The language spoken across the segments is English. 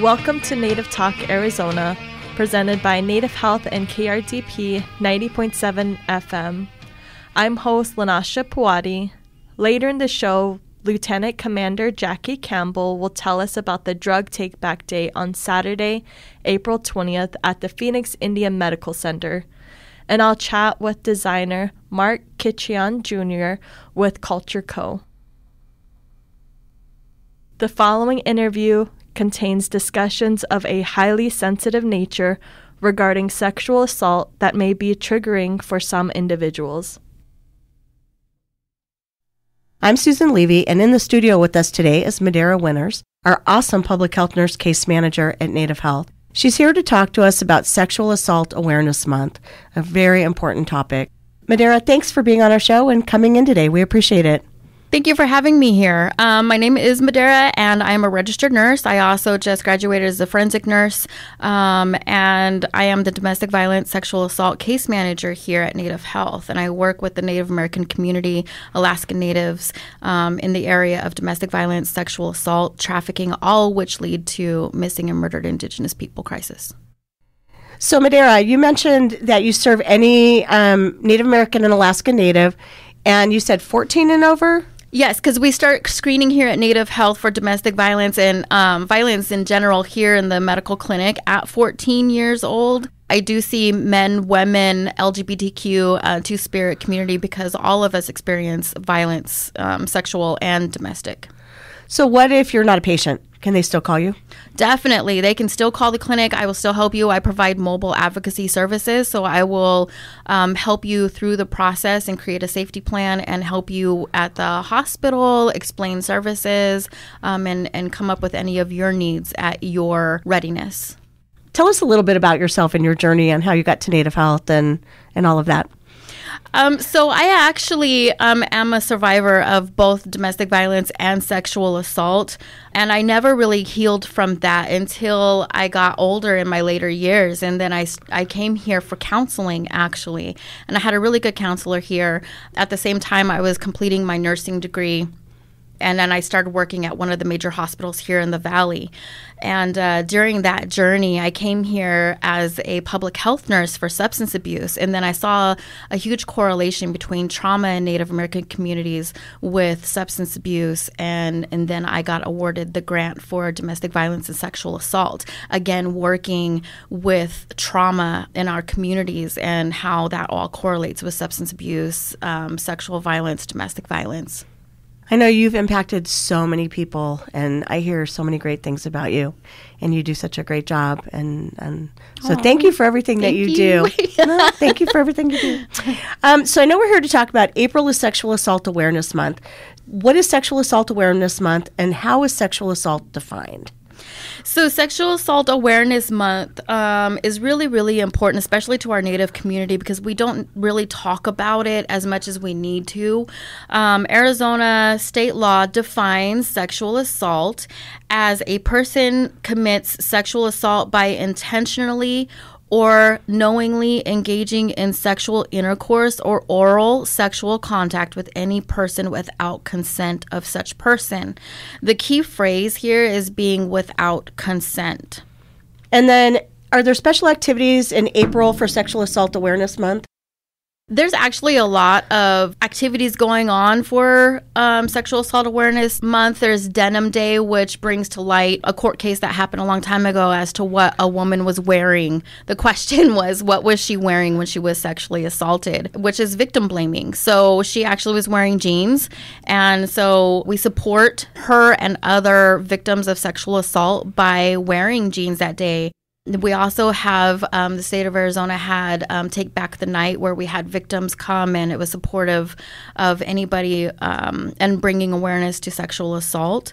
Welcome to Native Talk Arizona, presented by Native Health and KRDP 90.7 FM. I'm host Lanasha Puwadi. Later in the show, Lieutenant Commander Jackie Campbell will tell us about the Drug Take-Back Day on Saturday, April 20th at the Phoenix Indian Medical Center. And I'll chat with designer Mark Kitcheyan Jr. with Culture Co. The following interview contains discussions of a highly sensitive nature regarding sexual assault that may be triggering for some individuals. I'm Susan Levy, and in the studio with us today is Madera Winters, our awesome public health nurse case manager at Native Health. She's here to talk to us about Sexual Assault Awareness Month, a very important topic. Madera, thanks for being on our show and coming in today. We appreciate it. Thank you for having me here. My name is Madera, and I'm a registered nurse. I also just graduated as a forensic nurse, and I am the domestic violence sexual assault case manager here at Native Health. And I work with the Native American community, Alaskan Natives, in the area of domestic violence, sexual assault, trafficking, all which lead to missing and murdered Indigenous people crisis. So, Madera, you mentioned that you serve any Native American and Alaskan Native, and you said 14 and over? Yes, because we start screening here at Native Health for domestic violence and violence in general here in the medical clinic at 14 years old. I do see men, women, LGBTQ, two-spirit community because all of us experience violence, sexual and domestic. So what if you're not a patient? Can they still call you? Definitely. They can still call the clinic. I will still help you. I provide mobile advocacy services, so I will help you through the process and create a safety plan and help you at the hospital, explain services, and come up with any of your needs at your readiness. Tell us a little bit about yourself and your journey and how you got to Native Health and all of that. So I actually am a survivor of both domestic violence and sexual assault, and I never really healed from that until I got older in my later years, and then I came here for counseling, actually, and I had a really good counselor here. At the same time, I was completing my nursing degree, and then I started working at one of the major hospitals here in the Valley. And during that journey, I came here as a public health nurse for substance abuse. And then I saw a huge correlation between trauma in Native American communities with substance abuse. And then I got awarded the grant for domestic violence and sexual assault. Again, working with trauma in our communities and how that all correlates with substance abuse, sexual violence, domestic violence. I know you've impacted so many people, and I hear so many great things about you, and you do such a great job. And so thank you for everything that you do. No, thank you for everything you do. So I know we're here to talk about April is Sexual Assault Awareness Month. What is Sexual Assault Awareness Month, and how is sexual assault defined? So Sexual Assault Awareness Month is really, really important, especially to our Native community, because we don't really talk about it as much as we need to. Arizona state law defines sexual assault as a person commits sexual assault by intentionally or knowingly engaging in sexual intercourse or oral sexual contact with any person without consent of such person. The key phrase here is being without consent. And then, are there special activities in April for Sexual Assault Awareness Month? There's actually a lot of activities going on for Sexual Assault Awareness Month. There's Denim Day, which brings to light a court case that happened a long time ago as to what a woman was wearing. The question was, what was she wearing when she was sexually assaulted, which is victim blaming. So she actually was wearing jeans. And so we support her and other victims of sexual assault by wearing jeans that day. We also have the state of Arizona had Take Back the Night, where we had victims come, and it was supportive of anybody and bringing awareness to sexual assault.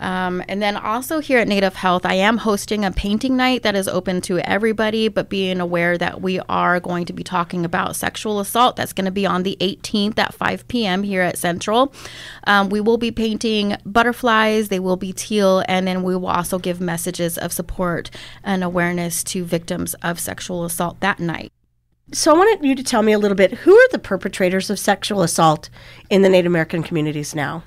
And then also here at Native Health, I am hosting a painting night that is open to everybody, but being aware that we are going to be talking about sexual assault. That's going to be on the 18th at 5 p.m. here at Central. We will be painting butterflies. They will be teal. And then we will also give messages of support and awareness to victims of sexual assault that night. So I wanted you to tell me a little bit, who are the perpetrators of sexual assault in the Native American communities now?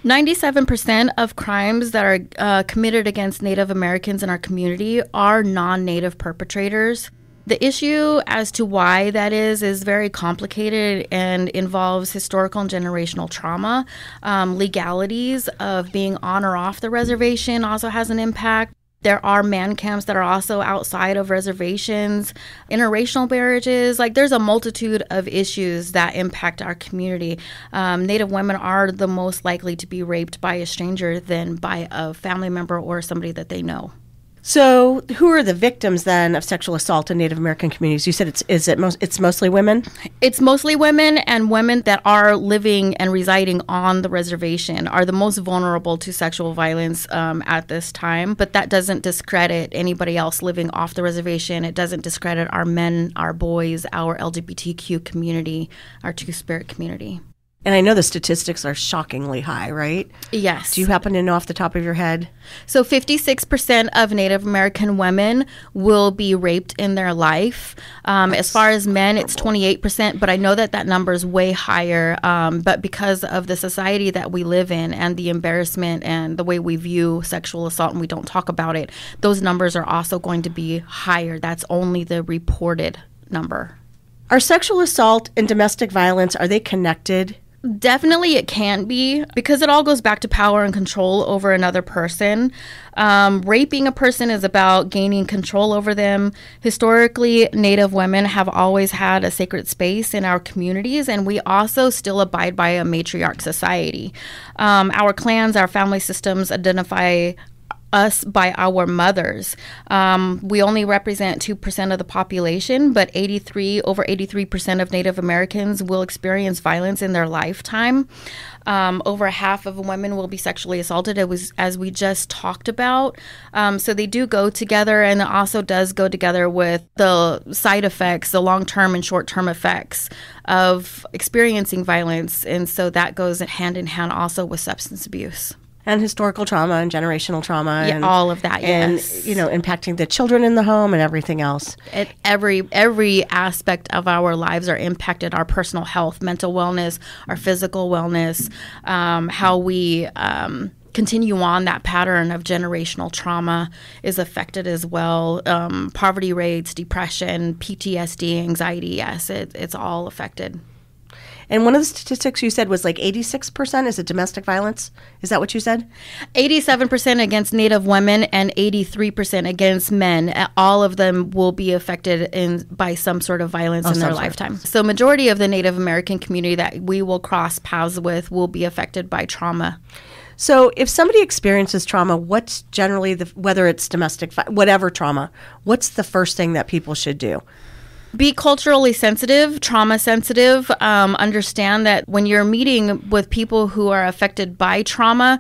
97% of crimes that are committed against Native Americans in our community are non-Native perpetrators. The issue as to why that is very complicated and involves historical and generational trauma. Legalities of being on or off the reservation also has an impact. There are man camps that are also outside of reservations, interracial marriages. Like, there's a multitude of issues that impact our community. Native women are the most likely to be raped by a stranger than by a family member or somebody that they know. So who are the victims then of sexual assault in Native American communities? You said it's mostly women? It's mostly women, and women that are living and residing on the reservation are the most vulnerable to sexual violence at this time. But that doesn't discredit anybody else living off the reservation. It doesn't discredit our men, our boys, our LGBTQ community, our Two-Spirit community. And I know the statistics are shockingly high, right? Yes. Do you happen to know off the top of your head? So 56% of Native American women will be raped in their life. As far as men, it's 28%, but I know that number is way higher. But because of the society that we live in and the embarrassment and the way we view sexual assault and we don't talk about it, those numbers are also going to be higher. That's only the reported number. Are sexual assault and domestic violence, are they connected? Definitely it can be, because it all goes back to power and control over another person. Raping a person is about gaining control over them. Historically, Native women have always had a sacred space in our communities, and we also still abide by a matriarch society. Our clans, our family systems identify us by our mothers. We only represent 2% of the population, but over 83% of Native Americans will experience violence in their lifetime. Over half of women will be sexually assaulted, as we just talked about. So they do go together, and it also does go together with the side effects, the long-term and short-term effects of experiencing violence. And so that goes hand in hand also with substance abuse. And historical trauma and generational trauma. Yeah, and all of that, yes. And, impacting the children in the home and everything else. Every aspect of our lives are impacted. Our personal health, mental wellness, our physical wellness, how we continue on that pattern of generational trauma is affected as well. Poverty rates, depression, PTSD, anxiety, yes, it's all affected. And one of the statistics you said was like 86% is it domestic violence? Is that what you said? 87% against Native women and 83% against men. All of them will be affected by some sort of violence in their lifetime. So majority of the Native American community that we will cross paths with will be affected by trauma. So if somebody experiences trauma, what's generally, whether it's domestic, whatever trauma, what's the first thing that people should do? Be culturally sensitive, trauma sensitive. Understand that when you're meeting with people who are affected by trauma,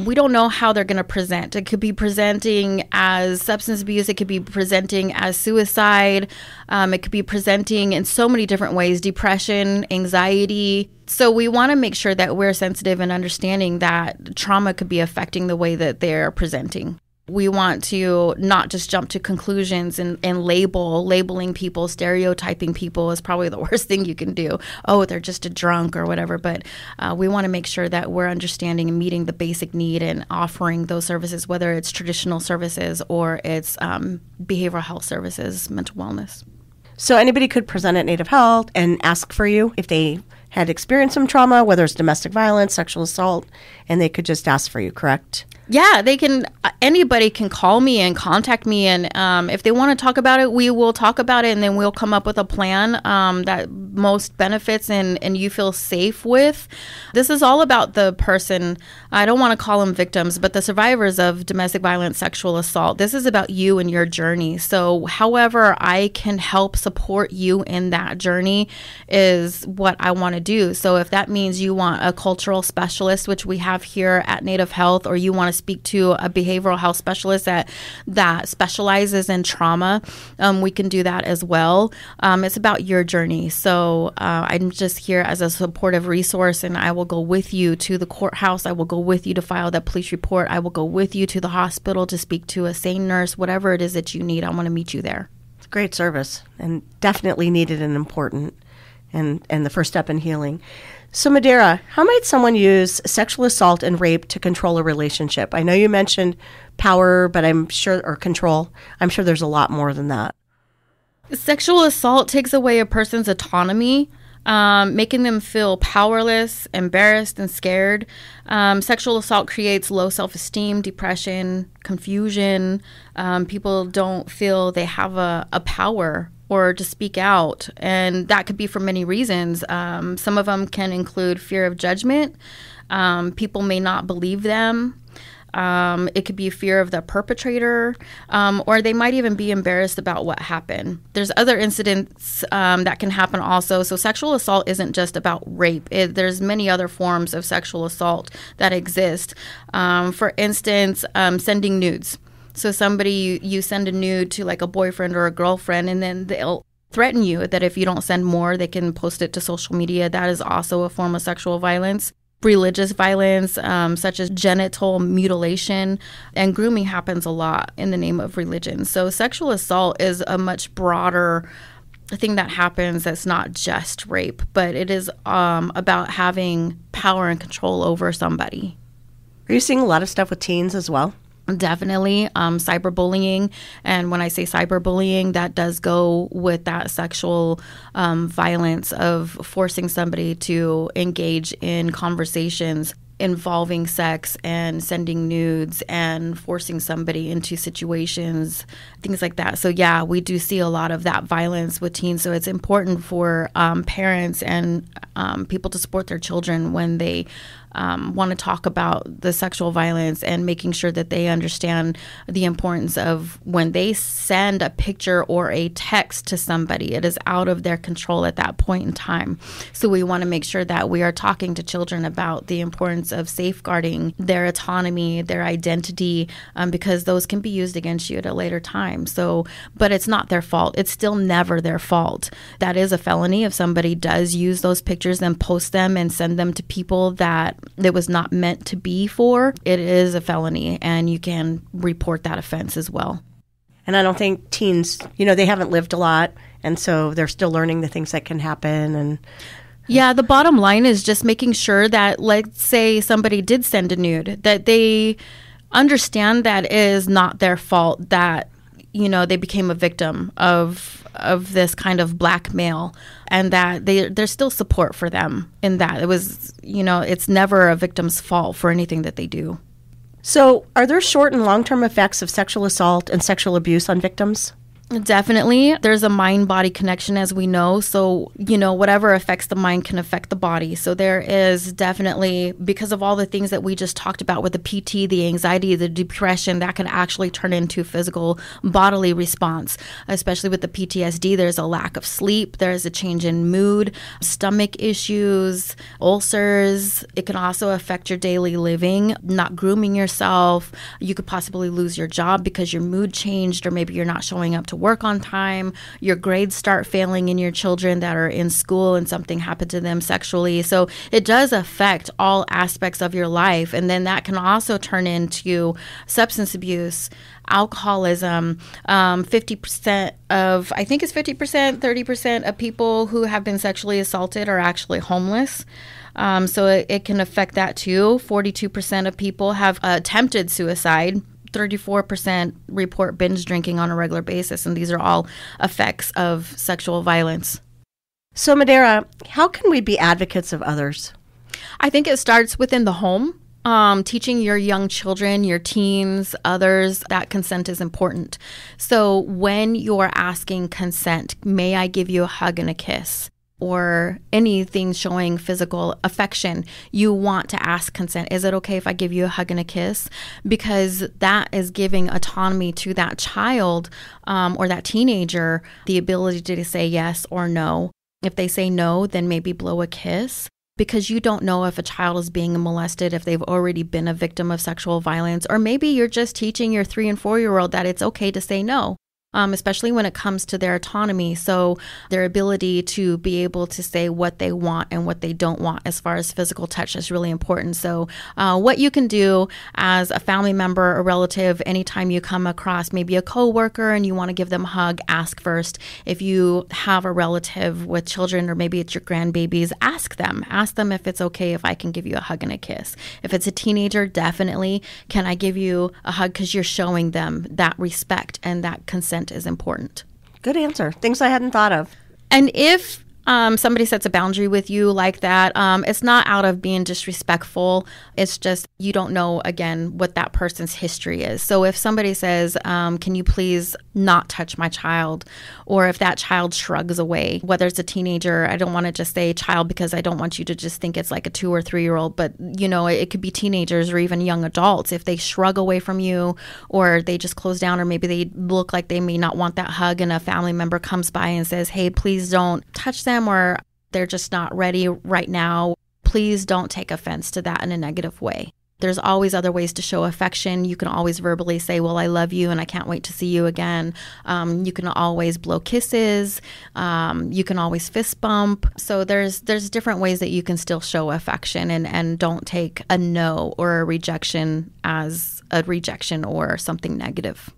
we don't know how they're going to present. It could be presenting as substance abuse. It could be presenting as suicide. It could be presenting in so many different ways, depression, anxiety. So we want to make sure that we're sensitive and understanding that trauma could be affecting the way that they're presenting. We want to not just jump to conclusions and labeling people, stereotyping people is probably the worst thing you can do. Oh, they're just a drunk or whatever. But we want to make sure that we're understanding and meeting the basic need and offering those services, whether it's traditional services or it's behavioral health services, mental wellness. So anybody could present at Native Health and ask for you if they had experienced some trauma, whether it's domestic violence, sexual assault, and they could just ask for you, correct? Yeah, they can. Anybody can call me and contact me, and if they want to talk about it, we will talk about it, and then we'll come up with a plan that most benefits and you feel safe with. This is all about the person. I don't want to call them victims, but the survivors of domestic violence, sexual assault. This is about you and your journey. So, however I can help support you in that journey is what I want to do. So, if that means you want a cultural specialist, which we have here at Native Health, or you want to speak to a behavioral health specialist that specializes in trauma, we can do that as well. It's about your journey. So I'm just here as a supportive resource, and I will go with you to the courthouse. I will go with you to file that police report. I will go with you to the hospital to speak to a SANE nurse, whatever it is that you need. I want to meet you there. It's great service and definitely needed and important and the first step in healing. So, Madeira, how might someone use sexual assault and rape to control a relationship? I know you mentioned power, but or control. I'm sure there's a lot more than that. Sexual assault takes away a person's autonomy, making them feel powerless, embarrassed, and scared. Sexual assault creates low self-esteem, depression, confusion. People don't feel they have a power or to speak out. And that could be for many reasons. Some of them can include fear of judgment. People may not believe them. It could be fear of the perpetrator, or they might even be embarrassed about what happened. There's other incidents that can happen also. So sexual assault isn't just about rape. There's many other forms of sexual assault that exist. For instance, sending nudes. So you send a nude to like a boyfriend or a girlfriend, and then they'll threaten you that if you don't send more, they can post it to social media. That is also a form of sexual violence. Religious violence, such as genital mutilation, and grooming happens a lot in the name of religion. So sexual assault is a much broader thing that happens that's not just rape, but it is about having power and control over somebody. Are you seeing a lot of stuff with teens as well? Definitely. Cyberbullying. And when I say cyberbullying, that does go with that sexual violence of forcing somebody to engage in conversations involving sex and sending nudes and forcing somebody into situations, things like that. So yeah, we do see a lot of that violence with teens. So it's important for parents and people to support their children when they want to talk about the sexual violence, and making sure that they understand the importance of when they send a picture or a text to somebody, it is out of their control at that point in time. So we want to make sure that we are talking to children about the importance of safeguarding their autonomy, their identity, because those can be used against you at a later time. So, but it's not their fault. It's still never their fault. That is a felony if somebody does use those pictures and post them and send them to people that it was not meant to be for. It is a felony, and you can report that offense as well. And I don't think teens, they haven't lived a lot, and so they're still learning the things that can happen. And yeah, the bottom line is just making sure that, let's say somebody did send a nude, that they understand that it is not their fault that they became a victim of this kind of blackmail, and that there's still support for them in that. It was, it's never a victim's fault for anything that they do. So are there short and long-term effects of sexual assault and sexual abuse on victims? Definitely. There's a mind-body connection, as we know. So, whatever affects the mind can affect the body. So there is definitely, because of all the things that we just talked about with the PT, the anxiety, the depression, that can actually turn into physical bodily response. Especially with the PTSD, there's a lack of sleep. There's a change in mood, stomach issues, ulcers. It can also affect your daily living, not grooming yourself. You could possibly lose your job because your mood changed, or maybe you're not showing up to work on time. Your grades start failing in your children that are in school and something happened to them sexually. So it does affect all aspects of your life. And then that can also turn into substance abuse, alcoholism. 50% of, I think it's 50%, 30% of people who have been sexually assaulted are actually homeless. So it can affect that too. 42% of people have attempted suicide. 34% report binge drinking on a regular basis, and these are all effects of sexual violence. So, Madeira, how can we be advocates of others? I think it starts within the home. Teaching your young children, your teens, others, that consent is important. So when you're asking consent, may I give you a hug and a kiss? Or anything showing physical affection, you want to ask consent. Is it okay if I give you a hug and a kiss? Because that is giving autonomy to that child or that teenager, the ability to say yes or no. If they say no, then maybe blow a kiss, because you don't know if a child is being molested, if they've already been a victim of sexual violence, or maybe you're just teaching your 3 and 4-year-old that it's okay to say no. especially when it comes to their autonomy. So their ability to be able to say what they want and what they don't want as far as physical touch is really important. So what you can do as a family member or relative, anytime you come across maybe a coworker and you want to give them a hug, ask first. If you have a relative with children or maybe it's your grandbabies, ask them if it's okay if I can give you a hug and a kiss. If it's a teenager, definitely, can I give you a hug, because you're showing them that respect and that consent is important. Good answer. Things I hadn't thought of. And if somebody sets a boundary with you like that, it's not out of being disrespectful. It's just you don't know, again, what that person's history is. So if somebody says, can you please not touch my child? Or if that child shrugs away, whether it's a teenager, I don't want to just say child because I don't want you to just think it's like a 2 or 3 year old, but it could be teenagers or even young adults. If they shrug away from you or they just close down, or maybe they look like they may not want that hug, and a family member comes by and says, hey, please don't touch them, or they're just not ready right now, please don't take offense to that in a negative way. There's always other ways to show affection. You can always verbally say, well, I love you and I can't wait to see you again. You can always blow kisses. You can always fist bump. So there's different ways that you can still show affection, and don't take a no or a rejection as a rejection or something negative.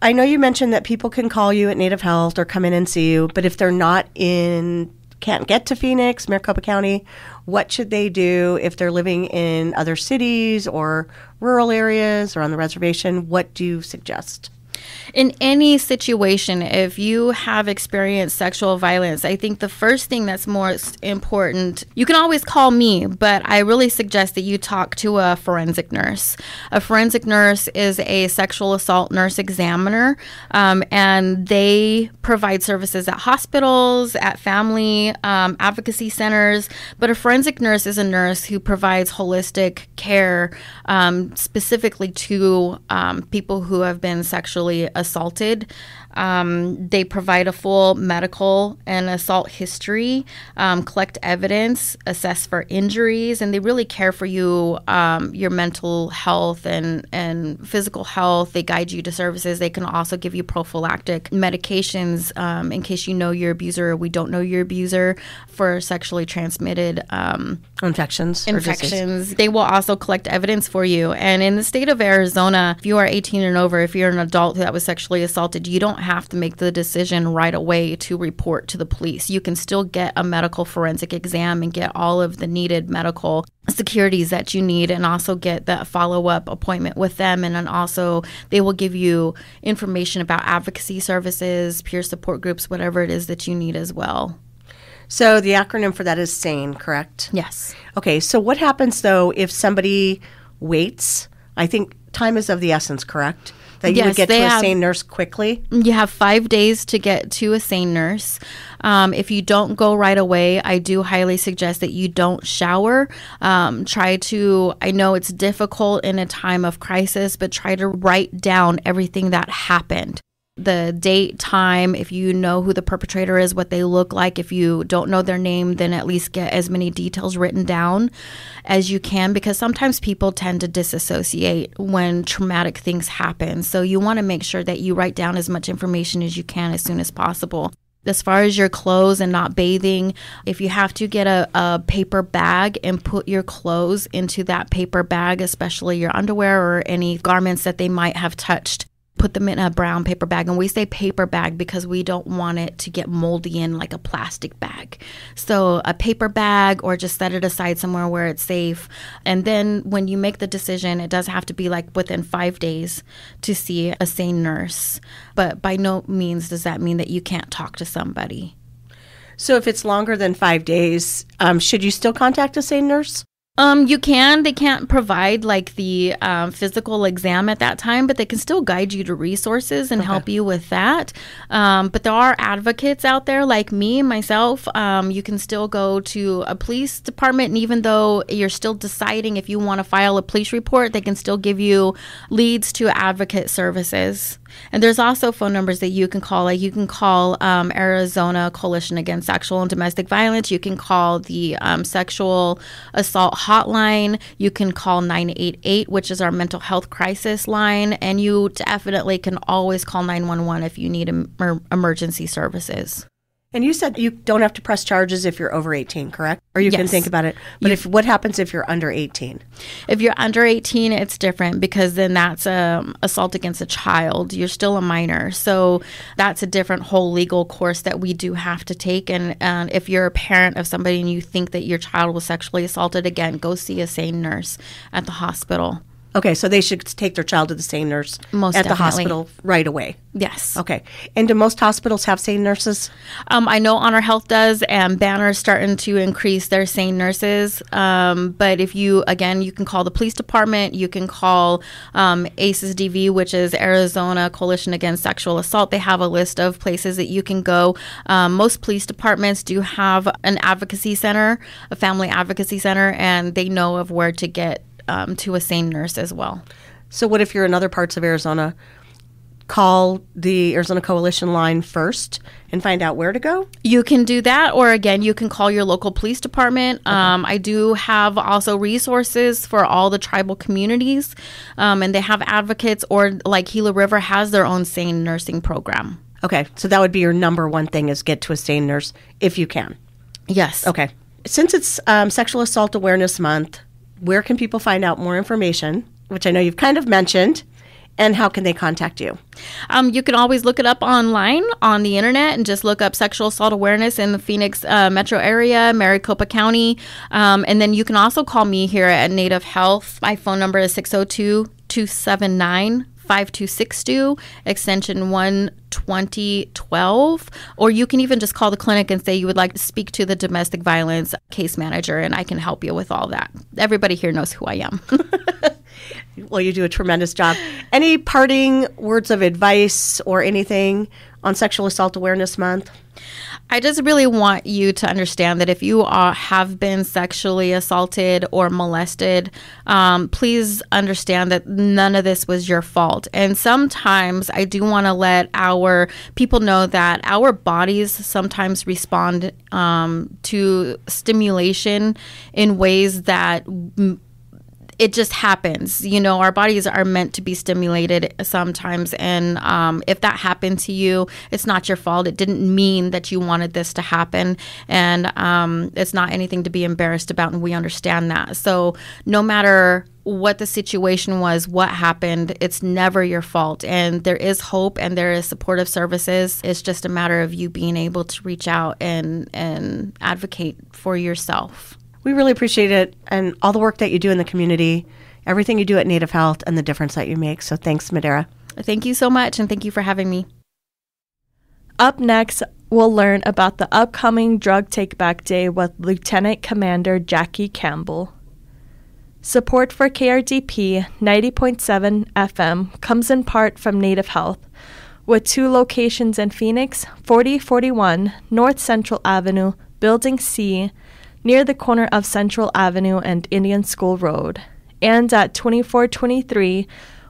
I know you mentioned that people can call you at Native Health or come in and see you, but if they're can't get to Phoenix, Maricopa County, what should they do if they're living in other cities or rural areas or on the reservation? What do you suggest? In any situation, if you have experienced sexual violence, I think the first thing that's most important, you can always call me, but I really suggest that you talk to a forensic nurse. A forensic nurse is a sexual assault nurse examiner, and they provide services at hospitals, at family advocacy centers. But a forensic nurse is a nurse who provides holistic care specifically to people who have been sexually assaulted. They provide a full medical and assault history, collect evidence, assess for injuries, and they really care for you, your mental health and physical health. They guide you to services. They can also give you prophylactic medications in case you know your abuser or we don't know your abuser for sexually transmitted infections. They will also collect evidence for you. And in the state of Arizona, if you are 18 and over, if you're an adult that was sexually assaulted, you don't have to make the decision right away to report to the police. You can still get a medical forensic exam and get all of the needed medical securities that you need, and also get that follow-up appointment with them. And then also they will give you information about advocacy services, peer support groups, whatever it is that you need as well. So the acronym for that is SANE, correct? Yes. Okay, so what happens, though, if somebody waits? I think time is of the essence, correct? That you would get to a SANE nurse quickly? You have 5 days to get to a SANE nurse. If you don't go right away, I do highly suggest that you don't shower. I know it's difficult in a time of crisis, but try to write down everything that happened. The date, time, if you know who the perpetrator is, what they look like. If you don't know their name, then at least get as many details written down as you can, because sometimes people tend to disassociate when traumatic things happen. So you want to make sure that you write down as much information as you can as soon as possible. As far as your clothes and not bathing, if you have to get a paper bag and put your clothes into that paper bag, especially your underwear or any garments that they might have touched, put them in a brown paper bag. And we say paper bag because we don't want it to get moldy in like a plastic bag. So a paper bag, or just set it aside somewhere where it's safe. And then when you make the decision, it does have to be like within 5 days to see a SANE nurse. But by no means does that mean that you can't talk to somebody. So if it's longer than 5 days, should you still contact a SANE nurse? You can. They can't provide like the physical exam at that time, but they can still guide you to resources and help you with that. But there are advocates out there like me, myself. You can still go to a police department, and even though you're still deciding if you want to file a police report, they can still give you leads to advocate services. And there's also phone numbers that you can call. Like you can call Arizona Coalition Against Sexual and Domestic Violence. You can call the Sexual Assault hotline. You can call 988, which is our mental health crisis line. And you definitely can always call 911 if you need emergency services. And you said you don't have to press charges if you're over 18, correct? Or you can Yes. think about it. But what happens if you're under 18? If you're under 18, it's different because then that's assault against a child. You're still a minor. So that's a different whole legal course that we do have to take. And if you're a parent of somebody and you think that your child was sexually assaulted, again, go see a SANE nurse at the hospital. Okay, so they should take their child to the SANE nurse Most at the definitely. hospital right away. Yes. Okay. And do most hospitals have SANE nurses? I know Honor Health does, and Banner's starting to increase their SANE nurses. But if you can call the police department. You can call ACES DV, which is Arizona Coalition Against Sexual Assault. They have a list of places that you can go. Most police departments do have an advocacy center, a family advocacy center, and they know of where to get to a SANE nurse as well. So what if you're in other parts of Arizona? Call the Arizona Coalition line first and find out where to go? You can do that, or again, you can call your local police department. Okay. I do have also resources for all the tribal communities, and they have advocates, or like Gila River has their own SANE nursing program. Okay, so that would be your number one thing is get to a SANE nurse if you can. Yes. Okay. Since it's Sexual Assault Awareness Month, where can people find out more information, which I know you've kind of mentioned, and how can they contact you? You can always look it up online on the internet and just look up sexual assault awareness in the Phoenix metro area, Maricopa County. And then you can also call me here at Native Health. My phone number is 602-279-5262, extension 12012. Or you can even just call the clinic and say you would like to speak to the domestic violence case manager, and I can help you with all that. Everybody here knows who I am. Well, you do a tremendous job. Any parting words of advice or anything on Sexual Assault Awareness Month? I just really want you to understand that if you have been sexually assaulted or molested, please understand that none of this was your fault. And sometimes I do want to let our people know that our bodies sometimes respond to stimulation in ways that it just happens. You know, our bodies are meant to be stimulated sometimes. And if that happened to you, it's not your fault. It didn't mean that you wanted this to happen. And it's not anything to be embarrassed about. And we understand that. So no matter what the situation was, what happened, it's never your fault. And there is hope and there is supportive services. It's just a matter of you being able to reach out and advocate for yourself. We really appreciate it and all the work that you do in the community, everything you do at Native Health, and the difference that you make. So thanks, Madera. Thank you so much, and thank you for having me. Up next, we'll learn about the upcoming Drug Take-Back Day with Lieutenant Commander Jackie Campbell. Support for KRDP 90.7 FM comes in part from Native Health, with 2 locations in Phoenix, 4041 North Central Avenue, Building C, near the corner of Central Avenue and Indian School Road, and at 2423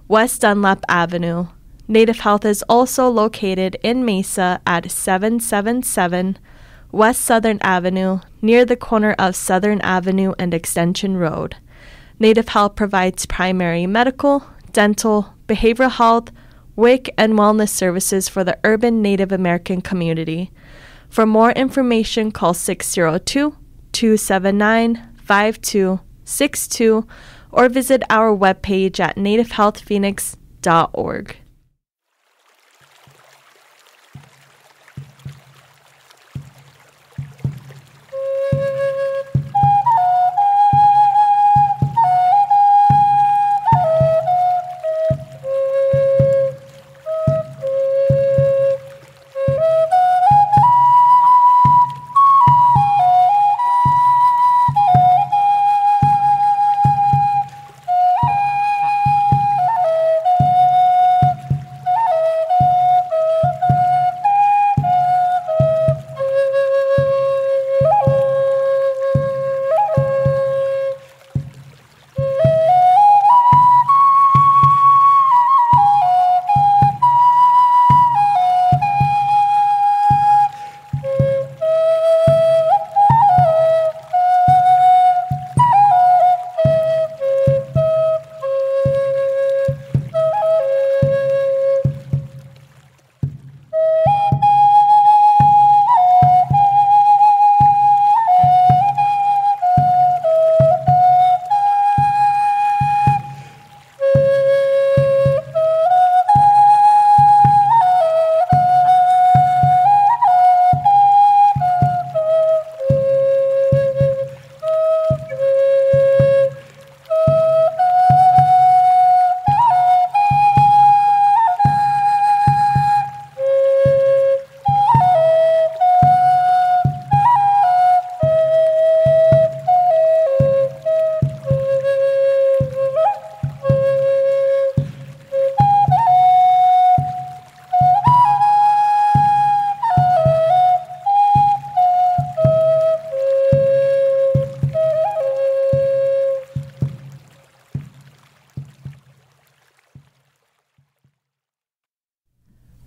West Dunlap Avenue. Native Health is also located in Mesa at 777 West Southern Avenue, near the corner of Southern Avenue and Extension Road. Native Health provides primary medical, dental, behavioral health, WIC, and wellness services for the urban Native American community. For more information, call 602-279-5262 or visit our webpage at nativehealthphoenix.org.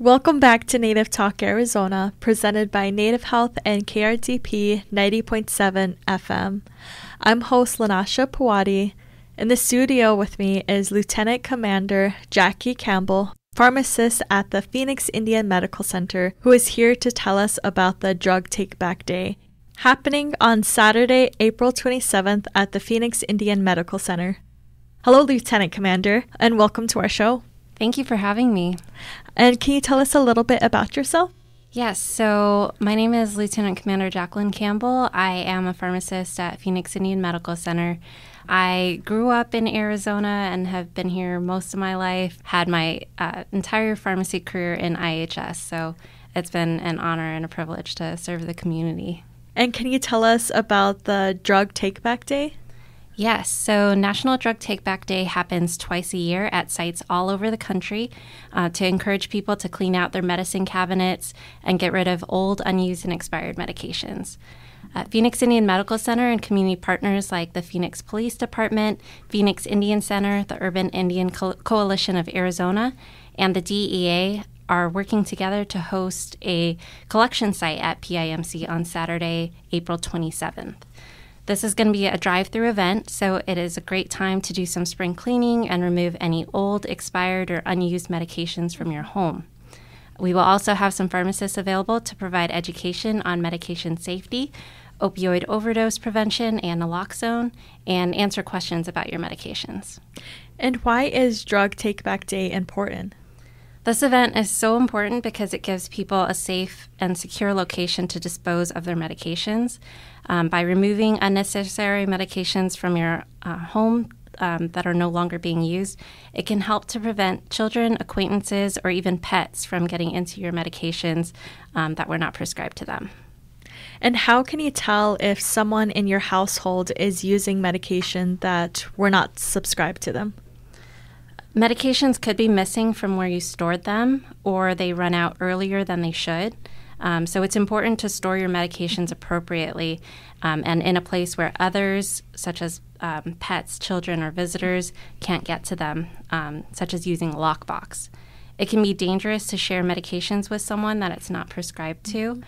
Welcome back to Native Talk Arizona, presented by Native Health and KRDP 90.7 FM. I'm host Lanasha Pawadi. In the studio with me is Lieutenant Commander Jackie Campbell, pharmacist at the Phoenix Indian Medical Center, who is here to tell us about the Drug Take Back Day, happening on Saturday, April 27th at the Phoenix Indian Medical Center. Hello, Lieutenant Commander, and welcome to our show. Thank you for having me. And can you tell us a little bit about yourself? Yes, so my name is Lieutenant Commander Jacqueline Campbell. I am a pharmacist at Phoenix Indian Medical Center. I grew up in Arizona and have been here most of my life, had my entire pharmacy career in IHS, so it's been an honor and a privilege to serve the community. And can you tell us about the Drug Take Back Day? Yes, so National Drug Take Back Day happens twice a year at sites all over the country to encourage people to clean out their medicine cabinets and get rid of old, unused, and expired medications. Phoenix Indian Medical Center and community partners like the Phoenix Police Department, Phoenix Indian Center, the Urban Indian Coalition of Arizona, and the DEA are working together to host a collection site at PIMC on Saturday, April 27th. This is going to be a drive-through event, so it is a great time to do some spring cleaning and remove any old, expired, or unused medications from your home. We will also have some pharmacists available to provide education on medication safety, opioid overdose prevention, and naloxone, and answer questions about your medications. And why is Drug Take Back Day important? This event is so important because it gives people a safe and secure location to dispose of their medications. By removing unnecessary medications from your home that are no longer being used, it can help to prevent children, acquaintances, or even pets from getting into your medications that were not prescribed to them. And how can you tell if someone in your household is using medication that were not subscribed to them? Medications could be missing from where you stored them, or they run out earlier than they should. So it's important to store your medications appropriately and in a place where others, such as pets, children, or visitors, can't get to them, such as using a lockbox. It can be dangerous to share medications with someone that it's not prescribed to,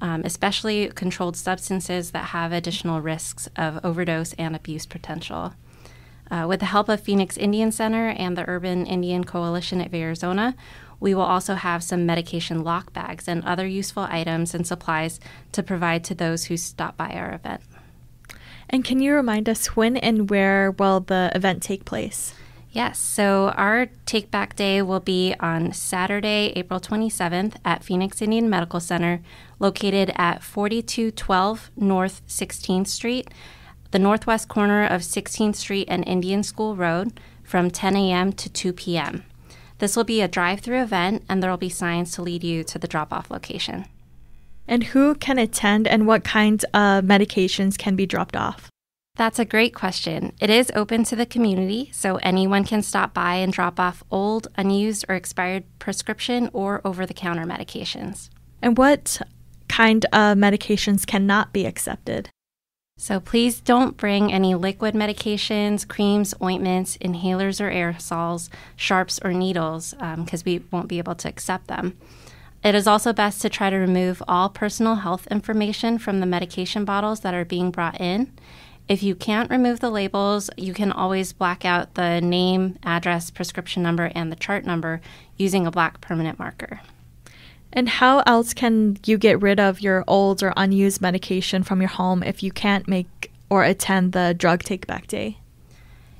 especially controlled substances that have additional risks of overdose and abuse potential. With the help of Phoenix Indian Center and the Urban Indian Coalition of Arizona, we will also have some medication lock bags and other useful items and supplies to provide to those who stop by our event. And can you remind us when and where will the event take place? Yes, so our Take Back Day will be on Saturday, April 27th at Phoenix Indian Medical Center, located at 4212 North 16th Street, the northwest corner of 16th Street and Indian School Road, from 10 a.m. to 2 p.m. This will be a drive-through event, and there will be signs to lead you to the drop-off location. And who can attend, and what kinds of medications can be dropped off? That's a great question. It is open to the community, so anyone can stop by and drop off old, unused, or expired prescription or over-the-counter medications. And what kind of medications cannot be accepted? So please don't bring any liquid medications, creams, ointments, inhalers or aerosols, sharps or needles, because we won't be able to accept them. It is also best to try to remove all personal health information from the medication bottles that are being brought in. If you can't remove the labels, you can always black out the name, address, prescription number, and the chart number using a black permanent marker. And how else can you get rid of your old or unused medication from your home if you can't make or attend the Drug Take Back Day?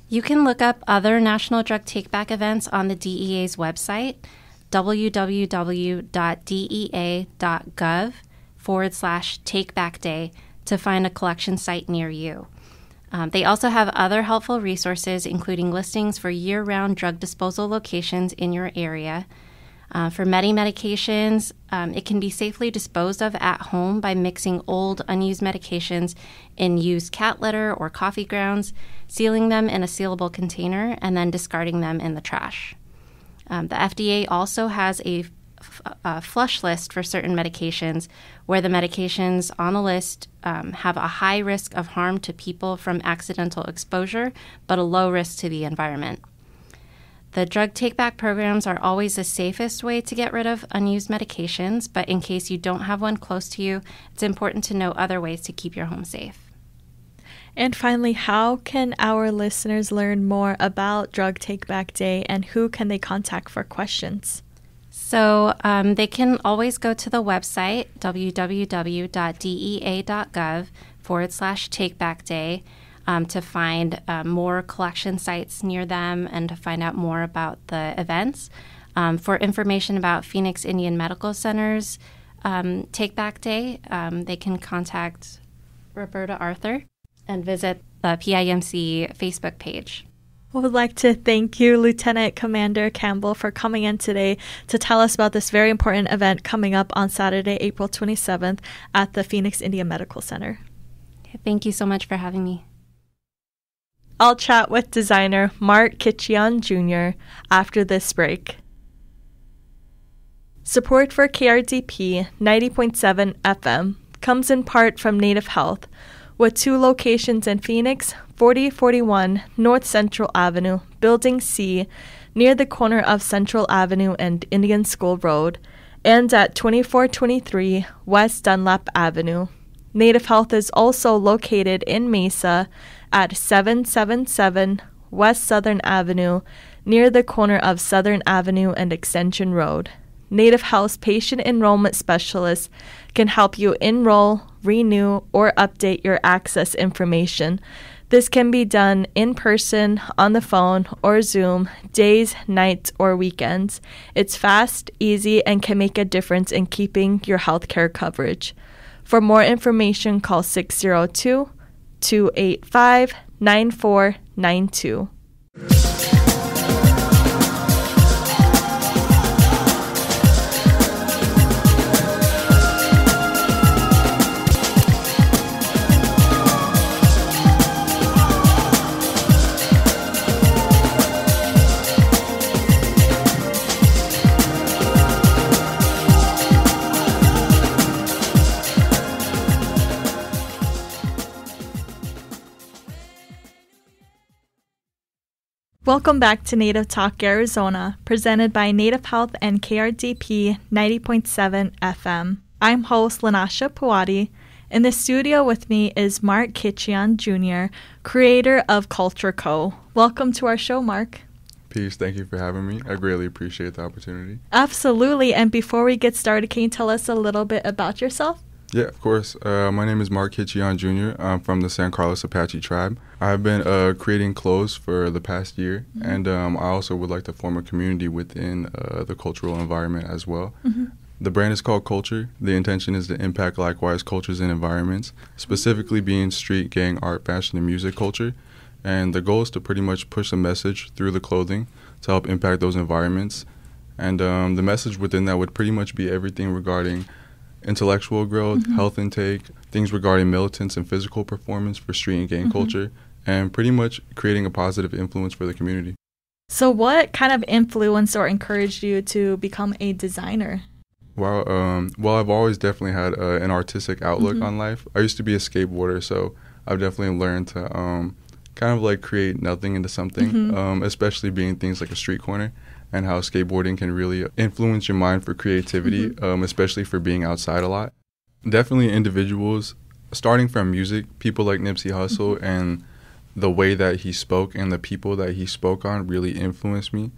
You can look up other National Drug Take Back events on the DEA's website, www.dea.gov/takebackday, to find a collection site near you. They also have other helpful resources, including listings for year-round drug disposal locations in your area. For many medications, it can be safely disposed of at home by mixing old, unused medications in used cat litter or coffee grounds, sealing them in a sealable container, and then discarding them in the trash. The FDA also has a flush list for certain medications where the medications on the list have a high risk of harm to people from accidental exposure, but a low risk to the environment. The drug take-back programs are always the safest way to get rid of unused medications, but in case you don't have one close to you, it's important to know other ways to keep your home safe. And finally, how can our listeners learn more about Drug Take Back Day, and who can they contact for questions? So they can always go to the website, www.dea.gov/takebackday, to find more collection sites near them and to find out more about the events. For information about Phoenix Indian Medical Center's Take Back Day, they can contact Roberta Arthur and visit the PIMC Facebook page. We would like to thank you, Lieutenant Commander Campbell, for coming in today to tell us about this very important event coming up on Saturday, April 27th at the Phoenix Indian Medical Center. Thank you so much for having me. I'll chat with designer Mark Kitcheyan Jr. after this break. Support for KRDP 90.7 FM comes in part from Native Health, with 2 locations in Phoenix, 4041 North Central Avenue, Building C, near the corner of Central Avenue and Indian School Road, and at 2423 West Dunlap Avenue. Native Health is also located in Mesa at 777 West Southern Avenue, near the corner of Southern Avenue and Extension Road. Native Health's patient enrollment specialists can help you enroll, renew, or update your access information. This can be done in person, on the phone, or Zoom, days, nights, or weekends. It's fast, easy, and can make a difference in keeping your healthcare coverage. For more information, call 602-285-9492. Welcome back to Native Talk Arizona, presented by Native Health and KRDP 90.7 FM. I'm host Lanasha Puwadi. In the studio with me is Mark Kitcheyan Jr., creator of Culture Co. Welcome to our show, Mark. Peace. Thank you for having me. I greatly appreciate the opportunity. Absolutely. And before we get started, can you tell us a little bit about yourself? Yeah, of course. My name is Mark Kitcheyan Jr. I'm from the San Carlos Apache tribe. I've been creating clothes for the past year, and I also would like to form a community within the cultural environment as well. The brand is called Culture. The intention is to impact likewise cultures and environments, specifically being street, gang, art, fashion, and music culture. And the goal is to pretty much push a message through the clothing to help impact those environments. And the message within that would pretty much be everything regarding intellectual growth, health intake, things regarding militance and physical performance for street and gang culture, and pretty much creating a positive influence for the community. So what kind of influenced or encouraged you to become a designer? Well, I've always definitely had an artistic outlook on life. I used to be a skateboarder, so I've definitely learned to kind of like create nothing into something, especially being things like a street corner, and how skateboarding can really influence your mind for creativity, especially for being outside a lot. Definitely individuals, starting from music, people like Nipsey Hussle and the way that he spoke and the people that he spoke on really influenced me.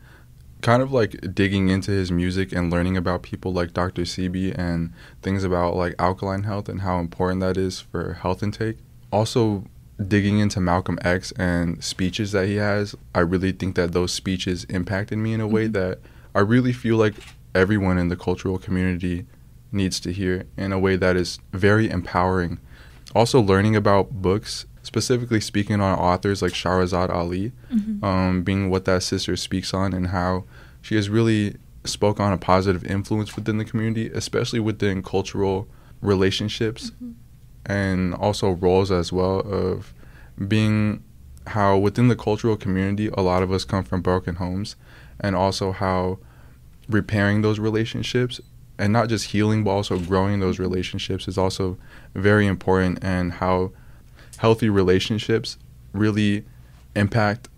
Kind of like digging into his music and learning about people like Dr. Sebi and things about like alkaline health and how important that is for health intake. Also digging into Malcolm X and speeches that he has. I really think that those speeches impacted me in a way that I really feel like everyone in the cultural community needs to hear, in a way that is very empowering. Also learning about books, specifically speaking on authors like Shahrazad Ali, being what that sister speaks on and how she has really spoke on a positive influence within the community, especially within cultural relationships and also roles as well, of being how within the cultural community a lot of us come from broken homes, and also how repairing those relationships and not just healing but also growing those relationships is also very important, and how healthy relationships really impact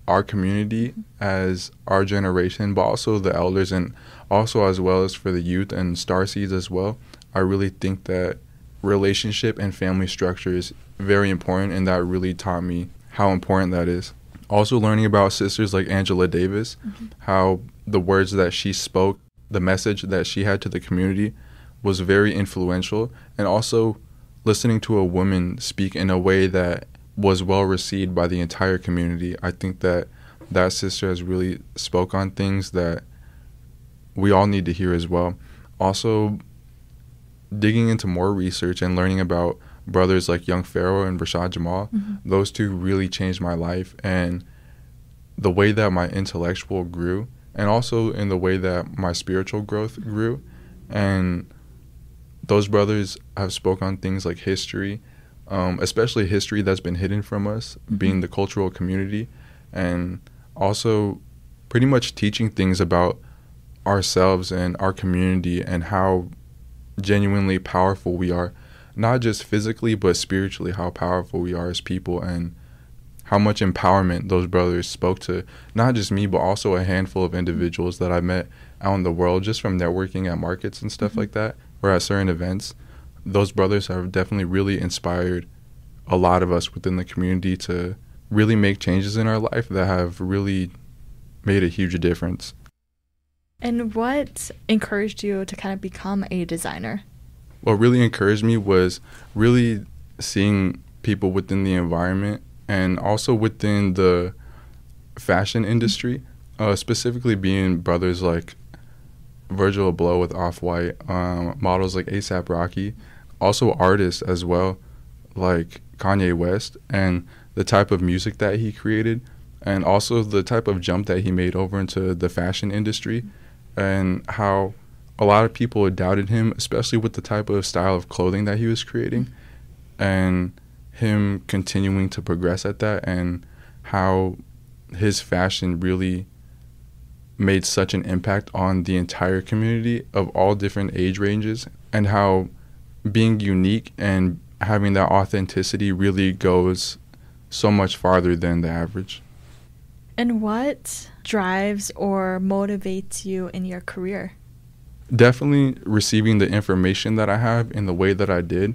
our community as our generation, but also the elders, and also as well as for the youth and starseeds as well. I really think that relationship and family structure is very important, and that really taught me how important that is. Also learning about sisters like Angela Davis, how the words that she spoke, the message that she had to the community was very influential, and also listening to a woman speak in a way that was well received by the entire community. I think that that sister has really spoke on things that we all need to hear as well. Also, digging into more research and learning about brothers like Young Pharaoh and Rashad Jamal, those two really changed my life and the way that my intellectual grew, and also in the way that my spiritual growth grew. And those brothers have spoke on things like history, especially history that's been hidden from us, being the cultural community, and also pretty much teaching things about ourselves and our community and how genuinely powerful we are, not just physically but spiritually, how powerful we are as people, and how much empowerment those brothers spoke to not just me but also a handful of individuals that I met out in the world just from networking at markets and stuff like that, or at certain events. Those brothers have definitely really inspired a lot of us within the community to really make changes in our life that have really made a huge difference. And what encouraged you to kind of become a designer? What really encouraged me was really seeing people within the environment and also within the fashion industry, specifically being brothers like Virgil Abloh with Off-White, models like A$AP Rocky, also artists as well, like Kanye West, and the type of music that he created, and also the type of jump that he made over into the fashion industry, and how a lot of people doubted him, especially with the type of style of clothing that he was creating, and him continuing to progress at that, and how his fashion really made such an impact on the entire community of all different age ranges, and how being unique and having that authenticity really goes so much farther than the average. And what drives or motivates you in your career? Definitely receiving the information that I have in the way that I did,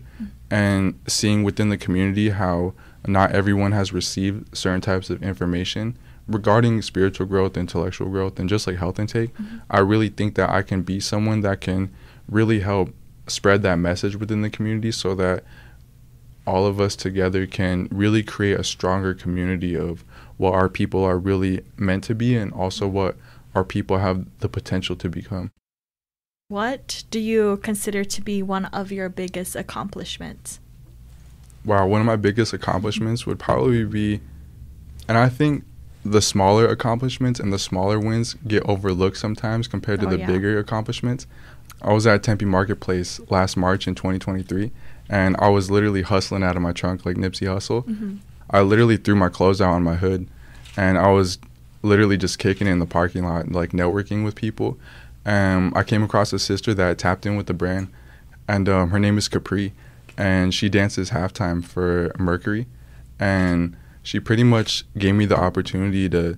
and seeing within the community how not everyone has received certain types of information regarding spiritual growth, intellectual growth, and just like health intake. I really think that I can be someone that can really help spread that message within the community so that all of us together can really create a stronger community of what our people are really meant to be, and also what our people have the potential to become. What do you consider to be one of your biggest accomplishments? Wow, one of my biggest accomplishments would probably be, and I think the smaller accomplishments and the smaller wins get overlooked sometimes compared to the bigger accomplishments. I was at Tempe Marketplace last March in 2023, and I was literally hustling out of my trunk like Nipsey Hussle. I literally threw my clothes out on my hood, and I was literally just kicking it in the parking lot, like networking with people. I came across a sister that tapped in with the brand, and her name is Capri, and she dances halftime for Mercury, and she pretty much gave me the opportunity to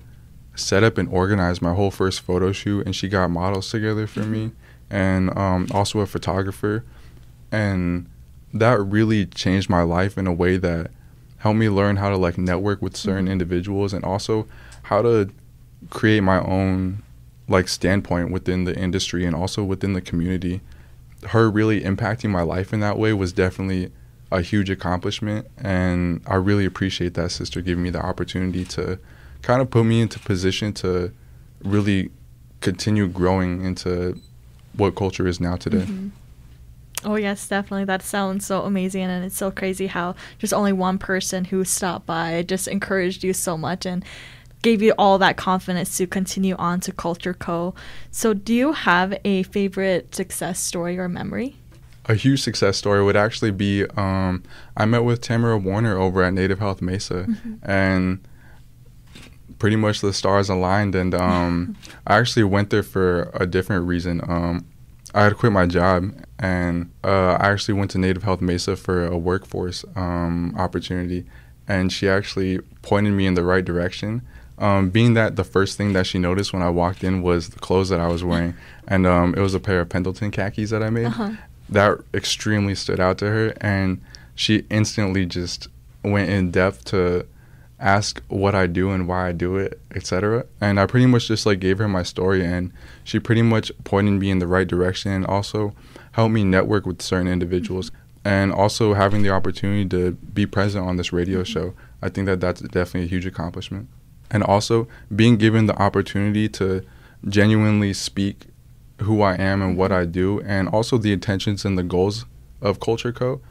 set up and organize my whole first photo shoot, and she got models together for me, and also a photographer, and that really changed my life in a way that helped me learn how to like network with certain individuals, and also how to create my own like standpoint within the industry and also within the community. Her really impacting my life in that way was definitely a huge accomplishment, and I really appreciate that sister giving me the opportunity to kind of put me into position to really continue growing into what culture is now today. Oh yes, definitely. That sounds so amazing, and it's so crazy how just only one person who stopped by just encouraged you so much and gave you all that confidence to continue on to Culture Co. So do you have a favorite success story or memory? A huge success story would actually be I met with Tamara Warner over at Native Health Mesa, and pretty much the stars aligned, and I actually went there for a different reason. I had quit my job, and I actually went to Native Health Mesa for a workforce opportunity, and she actually pointed me in the right direction being that the first thing that she noticed when I walked in was the clothes that I was wearing, and it was a pair of Pendleton khakis that I made. That extremely stood out to her, and she instantly just went in depth to ask what I do and why I do it, etc. And I pretty much just like gave her my story, and she pretty much pointed me in the right direction and also helped me network with certain individuals. And also having the opportunity to be present on this radio show, I think that that's definitely a huge accomplishment. And also being given the opportunity to genuinely speak who I am and what I do, and also the intentions and the goals of Culture Co.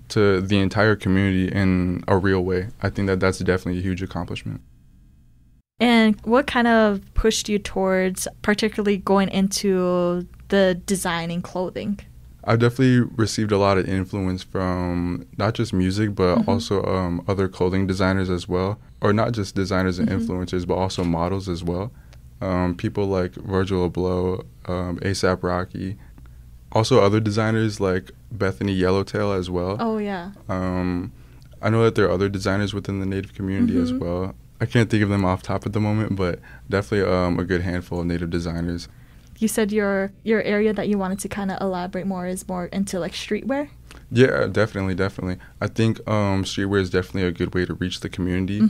to the entire community in a real way. I think that that's definitely a huge accomplishment. And what kind of pushed you towards particularly going into the designing clothing? I've definitely received a lot of influence from not just music, but also other clothing designers as well. Or not just designers and influencers, but also models as well. People like Virgil Abloh, A$AP Rocky. Also other designers like Bethany Yellowtail as well. Oh, yeah. I know that there are other designers within the Native community as well. I can't think of them off top at the moment, but definitely a good handful of Native designers. You said your area that you wanted to kind of elaborate more is more into like streetwear? Yeah, definitely. I think streetwear is definitely a good way to reach the community,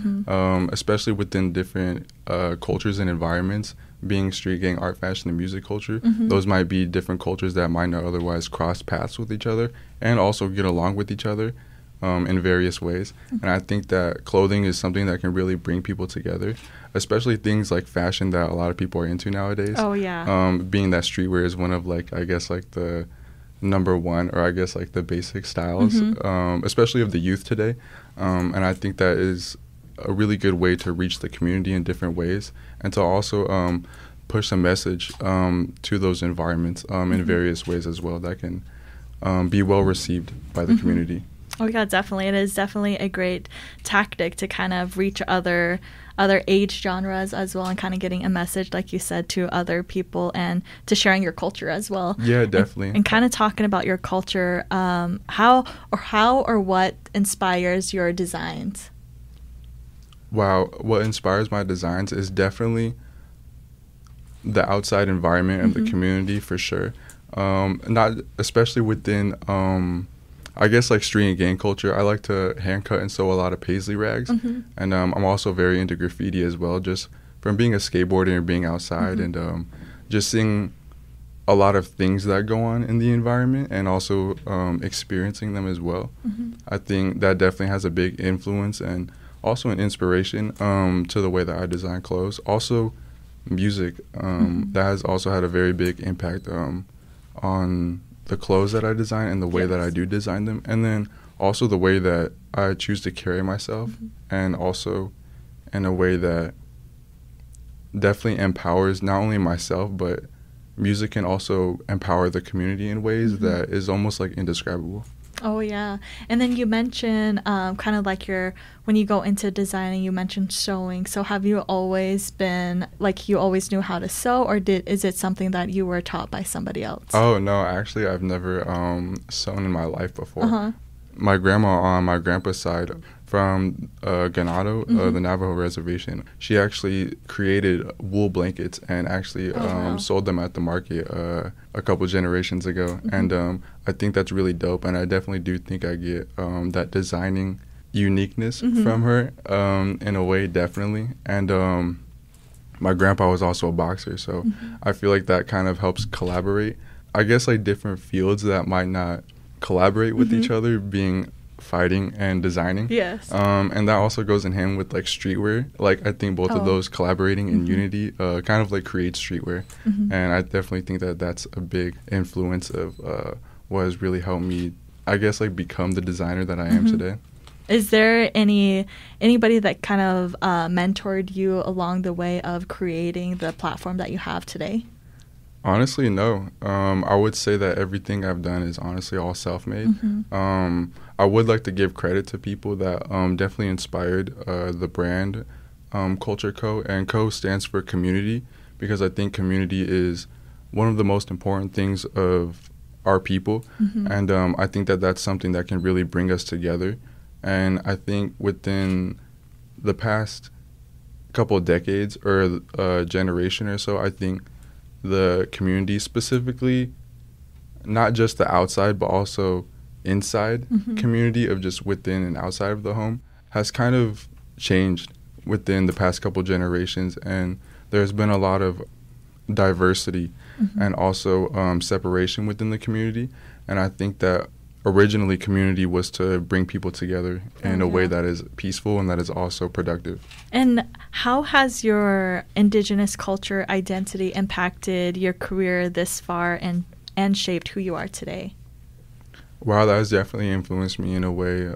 especially within different cultures and environments. Being street gang, art, fashion, and music culture, those might be different cultures that might not otherwise cross paths with each other and also get along with each other in various ways. And I think that clothing is something that can really bring people together, especially things like fashion that a lot of people are into nowadays. Oh, yeah. Being that streetwear is one of like, I guess like the number one, or I guess like the basic styles, especially of the youth today. And I think that is a really good way to reach the community in different ways, and to also push a message to those environments in various ways as well that can be well received by the community. Oh, yeah, definitely. It is definitely a great tactic to kind of reach other age genres as well, and kind of getting a message, like you said, to other people and to sharing your culture as well. Yeah, definitely. And kind of talking about your culture, how or what inspires your designs? Wow, what inspires my designs is definitely the outside environment of the community, for sure. Not especially within I guess like street and gang culture. I like to hand cut and sew a lot of paisley rags, and I'm also very into graffiti as well, just from being a skateboarder and being outside and just seeing a lot of things that go on in the environment and also experiencing them as well. I think that definitely has a big influence and also an inspiration to the way that I design clothes. Also music, that has also had a very big impact on the clothes that I design and the way that I do design them, and then also the way that I choose to carry myself, and also in a way that definitely empowers not only myself, but music can also empower the community in ways that is almost like indescribable. Oh, yeah. And then you mentioned kind of like when you go into designing, you mentioned sewing. So have you always been, like, you always knew how to sew, or is it something that you were taught by somebody else? Oh, no, actually, I've never sewn in my life before. My grandma on my grandpa's side from Ganado, the Navajo reservation, she actually created wool blankets and actually sold them at the market a couple generations ago. And I think that's really dope, and I definitely do think I get that designing uniqueness from her in a way, definitely. And my grandpa was also a boxer, so I feel like that kind of helps collaborate. I guess like different fields that might not collaborate with each other, being fighting and designing. Yes. And that also goes in hand with like streetwear. Like I think both of those collaborating in unity kind of like creates streetwear. And I definitely think that that's a big influence of what has really helped me, I guess, like become the designer that I am today. Is there anybody that kind of mentored you along the way of creating the platform that you have today? Honestly, no. I would say that everything I've done is honestly all self-made. I would like to give credit to people that definitely inspired the brand Culture Co. And Co stands for community, because I think community is one of the most important things of our people. And I think that that's something that can really bring us together. And I think within the past couple of decades or a generation or so, I think the community specifically, not just the outside, but also inside community of just within and outside of the home, has kind of changed within the past couple generations. And there's been a lot of diversity and also separation within the community. And I think that originally community was to bring people together in a way that is peaceful and that is also productive. And how has your Indigenous culture identity impacted your career this far and shaped who you are today? Wow, that has definitely influenced me in a way,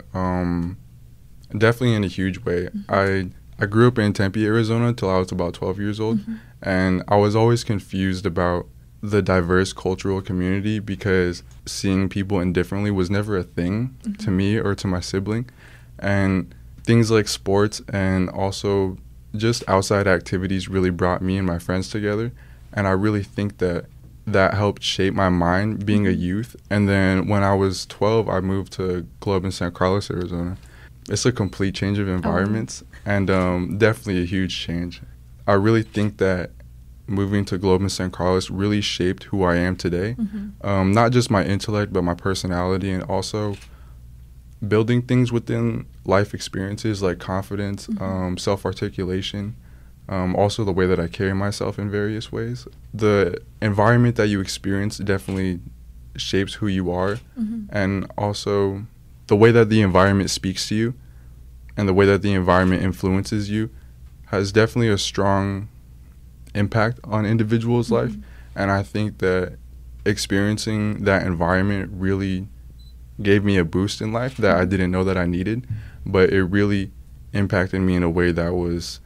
definitely in a huge way. I grew up in Tempe, Arizona until I was about 12 years old, and I was always confused about the diverse cultural community because seeing people indifferently was never a thing to me or to my sibling. And things like sports and also just outside activities really brought me and my friends together. And I really think that that helped shape my mind being a youth. And then when I was 12, I moved to Globe in San Carlos, Arizona. It's a complete change of environments and definitely a huge change. I really think that moving to Globe in San Carlos really shaped who I am today. Not just my intellect, but my personality, and also building things within life experiences like confidence, self-articulation, also the way that I carry myself in various ways. The environment that you experience definitely shapes who you are, and also the way that the environment speaks to you and the way that the environment influences you has definitely a strong impact on individuals' life. And I think that experiencing that environment really gave me a boost in life that I didn't know that I needed, but it really impacted me in a way that was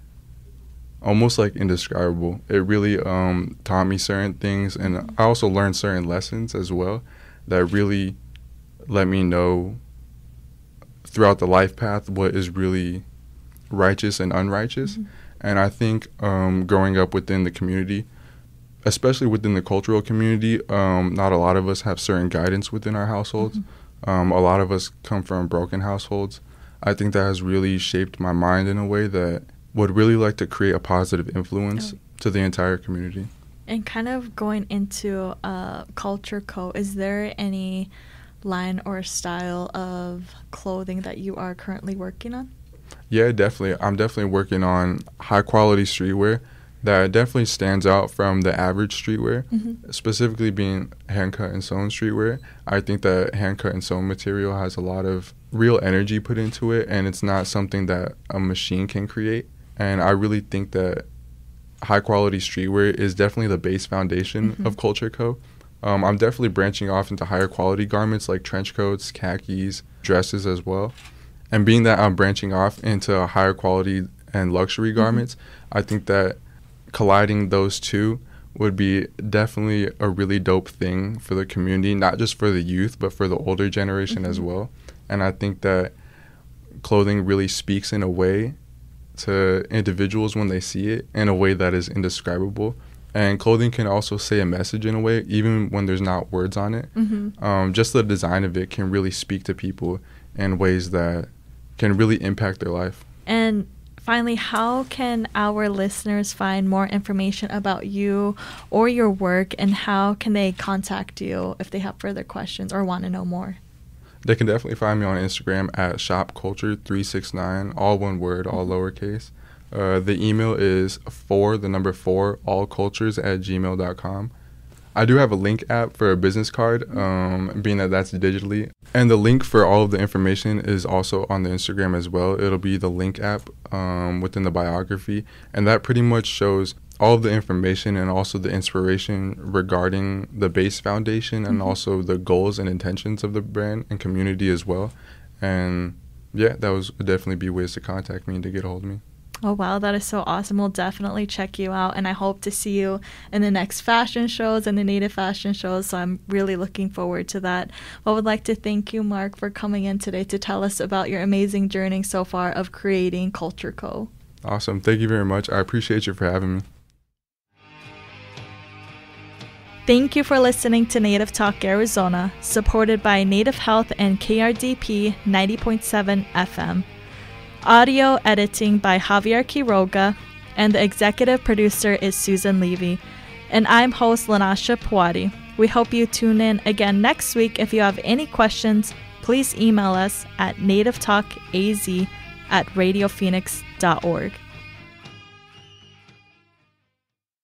almost like indescribable. It really taught me certain things, and I also learned certain lessons as well that really let me know throughout the life path what is really righteous and unrighteous. And I think growing up within the community, especially within the cultural community, not a lot of us have certain guidance within our households. A lot of us come from broken households. I think that has really shaped my mind in a way that would really like to create a positive influence to the entire community. And kind of going into Culture Co., is there any line or style of clothing that you are currently working on? Yeah, definitely. I'm definitely working on high-quality streetwear that definitely stands out from the average streetwear, specifically being hand-cut and sewn streetwear. I think that hand-cut and sewn material has a lot of real energy put into it, and it's not something that a machine can create. And I really think that high-quality streetwear is definitely the base foundation of Culture Co. I'm definitely branching off into higher-quality garments like trench coats, khakis, dresses as well. And being that I'm branching off into higher quality and luxury garments, I think that colliding those two would be definitely a really dope thing for the community, not just for the youth, but for the older generation as well. And I think that clothing really speaks in a way to individuals when they see it in a way that is indescribable. And clothing can also say a message in a way, even when there's not words on it. Just the design of it can really speak to people in ways that can really impact their life. And finally, how can our listeners find more information about you or your work, and how can they contact you if they have further questions or want to know more? They can definitely find me on Instagram at shopculture369, all one word, all lowercase. The email is 4 allcultures@gmail.com. I do have a link app for a business card, being that that's digitally. And the link for all of the information is also on the Instagram as well. It'll be the link app within the biography. And that pretty much shows all of the information and also the inspiration regarding the base foundation and also the goals and intentions of the brand and community as well. And yeah, that would definitely be ways to contact me and to get a hold of me. Oh, wow, that is so awesome. We'll definitely check you out, and I hope to see you in the next fashion shows and the native fashion shows, so I'm really looking forward to that. I would like to thank you, Mark, for coming in today to tell us about your amazing journey so far of creating Culture Co. Awesome. Thank you very much. I appreciate you for having me. Thank you for listening to Native Talk Arizona, supported by Native Health and KRDP 90.7 FM. Audio editing by Javier Quiroga. and the executive producer is Susan Levy. And I'm host Lanasha Pawadi. We hope you tune in again next week. If you have any questions, please email us at nativetalkaz@radiophoenix.org.